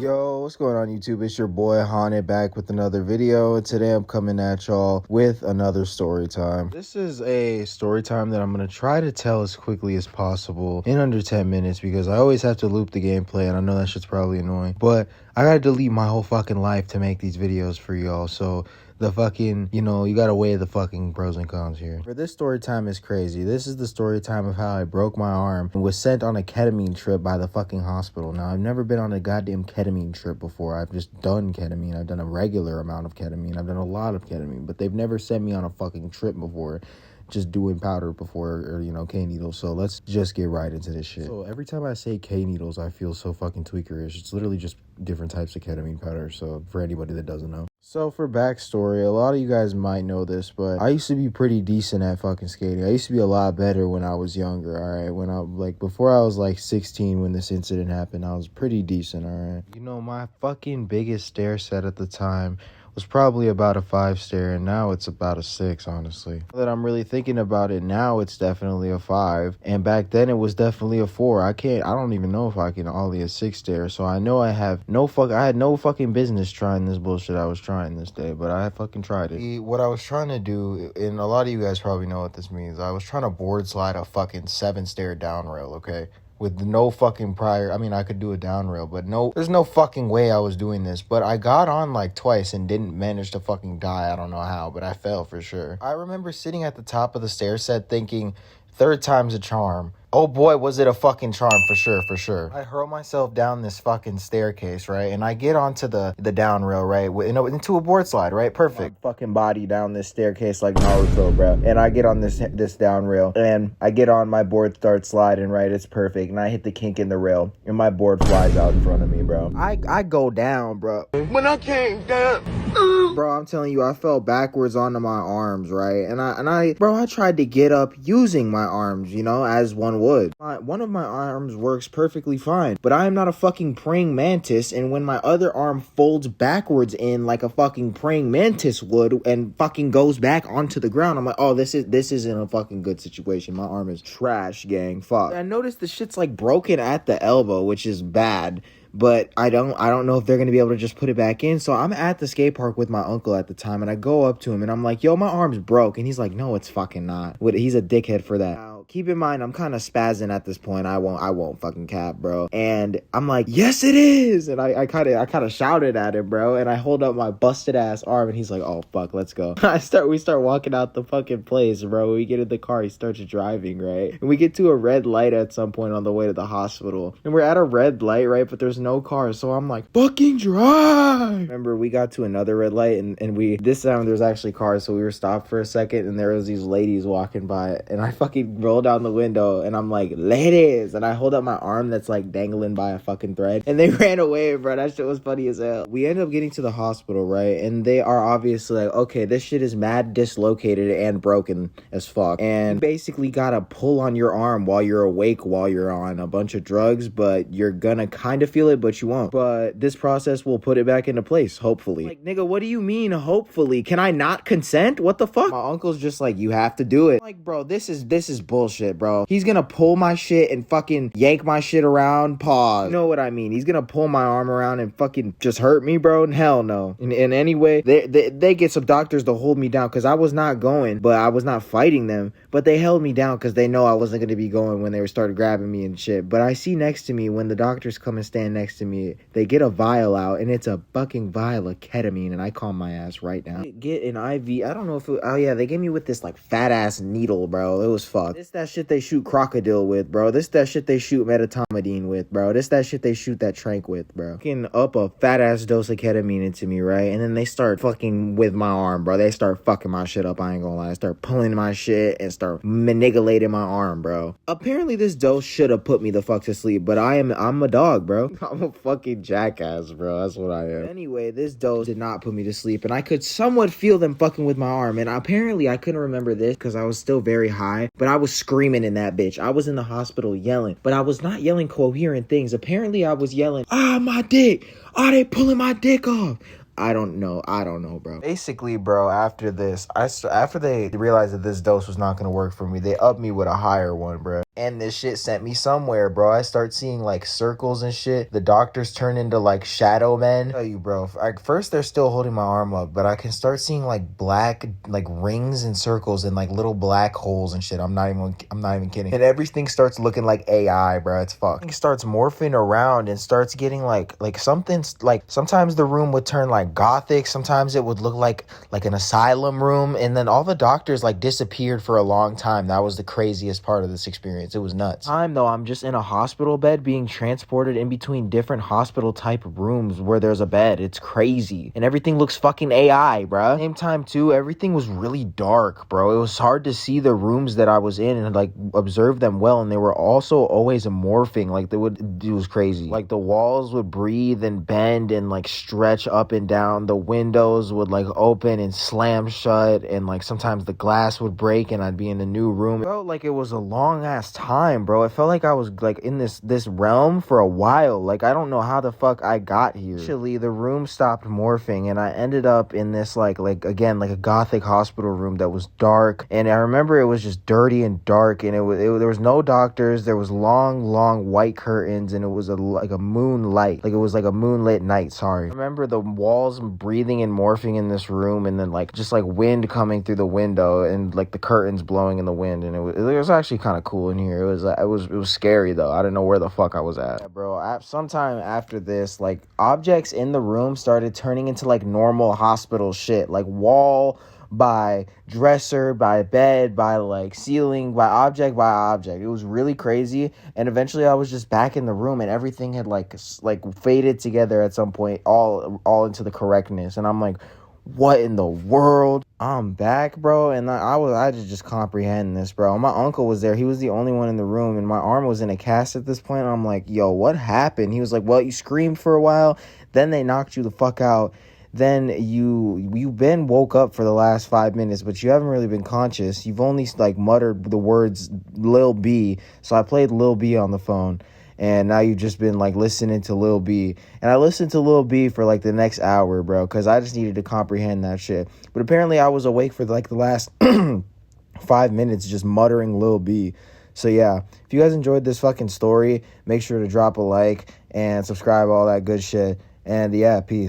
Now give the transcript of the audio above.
Yo, what's going on YouTube? It's your boy Haunted back with another video, and today I'm coming at y'all with another story time. This is a story time that I'm going to try to tell as quickly as possible in under 10 minutes because I always have to loop the gameplay, and I know that shit's probably annoying, but I gotta delete my whole fucking life to make these videos for y'all, so the fucking, you gotta weigh the fucking pros and cons here. For this story time is crazy. This is the story time of how I broke my arm and was sent on a ketamine trip by the fucking hospital. Now, I've never been on a goddamn ketamine trip before. I've just done ketamine. I've done a regular amount of ketamine. I've done a lot of ketamine, but they've never sent me on a fucking trip before. Just doing powder before, or K needles. So let's just get right into this shit. So every time I say K needles, I feel so fucking tweakerish. It's literally just different types of ketamine powder. So for anybody that doesn't know. So for backstory, a lot of you guys might know this, but I used to be pretty decent at fucking skating. I used to be a lot better when I was younger, alright? When before I was 16 when this incident happened, I was pretty decent, alright? My fucking biggest stair set at the time was probably about a 5 stair, and now it's about a 6, honestly. Now that I'm really thinking about it, now it's definitely a 5, and back then it was definitely a 4. I don't even know if I can ollie a 6 stair, so I know I had no fucking business trying this bullshit I was trying this day, but I fucking tried it. What I was trying to do, and a lot of you guys probably know what this means, I was trying to board slide a fucking 7 stair down rail, okay? With no fucking prior, I could do a down rail, but there's no fucking way I was doing this. But I got on twice and didn't manage to fucking die. I don't know how, but I fell for sure. I remember sitting at the top of the stair set thinking, third time's a charm. Oh boy, was it a fucking charm, for sure. I hurl myself down this fucking staircase, right? And I get onto the down rail, right? Into a board slide, right? Perfect. My fucking body down this staircase like Naruto, bro. And I get on this down rail, and I get on my board, start sliding, right? It's perfect. And I hit the kink in the rail, and my board flies out in front of me, bro. I go down, bro. When I came down, bro, I'm telling you, I fell backwards onto my arms, right? And I tried to get up using my arms, as one would. One of my arms works perfectly fine, but I am not a fucking praying mantis, and when my other arm folds backwards in like a fucking praying mantis would and fucking goes back onto the ground, I'm like, oh, this isn't a fucking good situation. My arm is trash, gang. Fuck. I noticed the shit's broken at the elbow, which is bad. But I don't know if they're going to be able to just put it back in. So I'm at the skate park with my uncle at the time, and I go up to him and I'm like, yo, my arm's broke. And he's like, no, it's fucking not. He's a dickhead for that. Now, keep in mind, I'm kind of spazzing at this point. I won't fucking cap, bro. And I'm like, yes, it is. And I kind of shouted at him, bro. And I hold up my busted ass arm, and he's like, oh, fuck, let's go. We start walking out the fucking place, bro. When we get in the car, he starts driving, right? And we get to a red light at some point on the way to the hospital. And we're at a red light, right? But there's no cars, so I'm like, fucking drive. Remember, we got to another red light, and this time there's actually cars, so we were stopped for a second, and there was these ladies walking by, and I fucking roll down the window, and I'm like, ladies, and I hold up my arm that's dangling by a fucking thread, and they ran away, bro. That shit was funny as hell. We end up getting to the hospital, right, and they are obviously like, okay, this shit is mad dislocated and broken as fuck, and you basically gotta pull on your arm while you're awake, while you're on a bunch of drugs, but you're gonna kind of feel it, but you won't. But this process will put it back into place, hopefully. Like, nigga, what do you mean, hopefully? Can I not consent? What the fuck? My uncle's just like, you have to do it. Like, bro, this is bullshit, bro. He's gonna pull my shit and fucking yank my shit around. Pause. You know what I mean? He's gonna pull my arm around and fucking just hurt me, bro? Hell no. And anyway, they get some doctors to hold me down because I was not going, but I was not fighting them. But they held me down because they know I wasn't gonna be going when they started grabbing me and shit. But I see next to me, when the doctors come and stand next to me, they get a vial out, and it's a fucking vial of ketamine, and I calm my ass right now. Get an IV. I don't know if they gave me with this fat ass needle, bro. It was fucked. This that shit they shoot crocodile with, bro. This that shit they shoot metamidine with, bro. This that shit they shoot that trank with, bro. Fucking up a fat ass dose of ketamine into me, right? And then they start fucking with my arm, bro. They start fucking my shit up, I ain't gonna lie. They start pulling my shit and start manipulating my arm, bro. Apparently this dose should have put me the fuck to sleep, but I'm a dog, bro. I'm a fucking jackass, bro. That's what I am. Anyway, this dose did not put me to sleep, and I could somewhat feel them fucking with my arm, and apparently I couldn't remember this because I was still very high, but I was screaming in that bitch. I was in the hospital yelling, but I was not yelling coherent things. Apparently I was yelling, my dick. They pulling my dick off. I don't know, bro. Basically, bro, after this, after they realized that this dose was not going to work for me, they upped me with a higher one, bro. And this shit sent me somewhere, bro. I start seeing like circles and shit. The doctors turn into like shadow men. I tell you, bro. First they're still holding my arm up, but I can start seeing like black like rings and circles and like little black holes and shit. I'm not even kidding. And everything starts looking like AI, bro. It's fucked. It starts morphing around and starts getting like something's like sometimes the room would turn like gothic. Sometimes it would look like an asylum room, and then all the doctors like disappeared for a long time. That was the craziest part of this experience. It was nuts. Though I'm just in a hospital bed being transported in between different hospital type rooms where there's a bed. It's crazy. And everything looks fucking AI, bruh. Same time too, everything was really dark, bro. It was hard to see the rooms that I was in and like observe them well, and they were also always morphing. Like it was crazy. Like the walls would breathe and bend and like stretch up and down. The windows would like open and slam shut, and like sometimes the glass would break and I'd be in a new room. It felt like it was a long ass time, bro. It felt like I was like in this realm for a while. Like I don't know how the fuck I got here. Actually, the room stopped morphing and I ended up in this like again like a gothic hospital room that was dark, and I remember it was just dirty and dark, and there was no doctors. There was long white curtains, and it was like a moonlight. Like it was like a moonlit night, sorry. I remember the walls breathing and morphing in this room, and then like just like wind coming through the window and like the curtains blowing in the wind, and it was actually kind of cool in here. It was scary though. I didn't know where the fuck I was at. Yeah, bro, sometime after this, like objects in the room started turning into like normal hospital shit, like wall by dresser, by bed, by like ceiling, by object. It was really crazy, and eventually I was just back in the room, and everything had like faded together at some point, all into the correctness, and I'm like, what in the world? I'm back, bro, and I had to just comprehend this, bro. My uncle was there. He was the only one in the room, and my arm was in a cast at this point. I'm like, yo, what happened? He was like, well, you screamed for a while, then they knocked you the fuck out. Then you've been woke up for the last 5 minutes, but you haven't really been conscious. You've only like muttered the words Lil B. So I played Lil B on the phone, and now you've just been like listening to Lil B. And I listened to Lil B for like the next hour, bro, because I just needed to comprehend that shit. But apparently I was awake for like the last 5 minutes just muttering Lil B. So yeah, if you guys enjoyed this fucking story, make sure to drop a like and subscribe, all that good shit. And yeah, peace.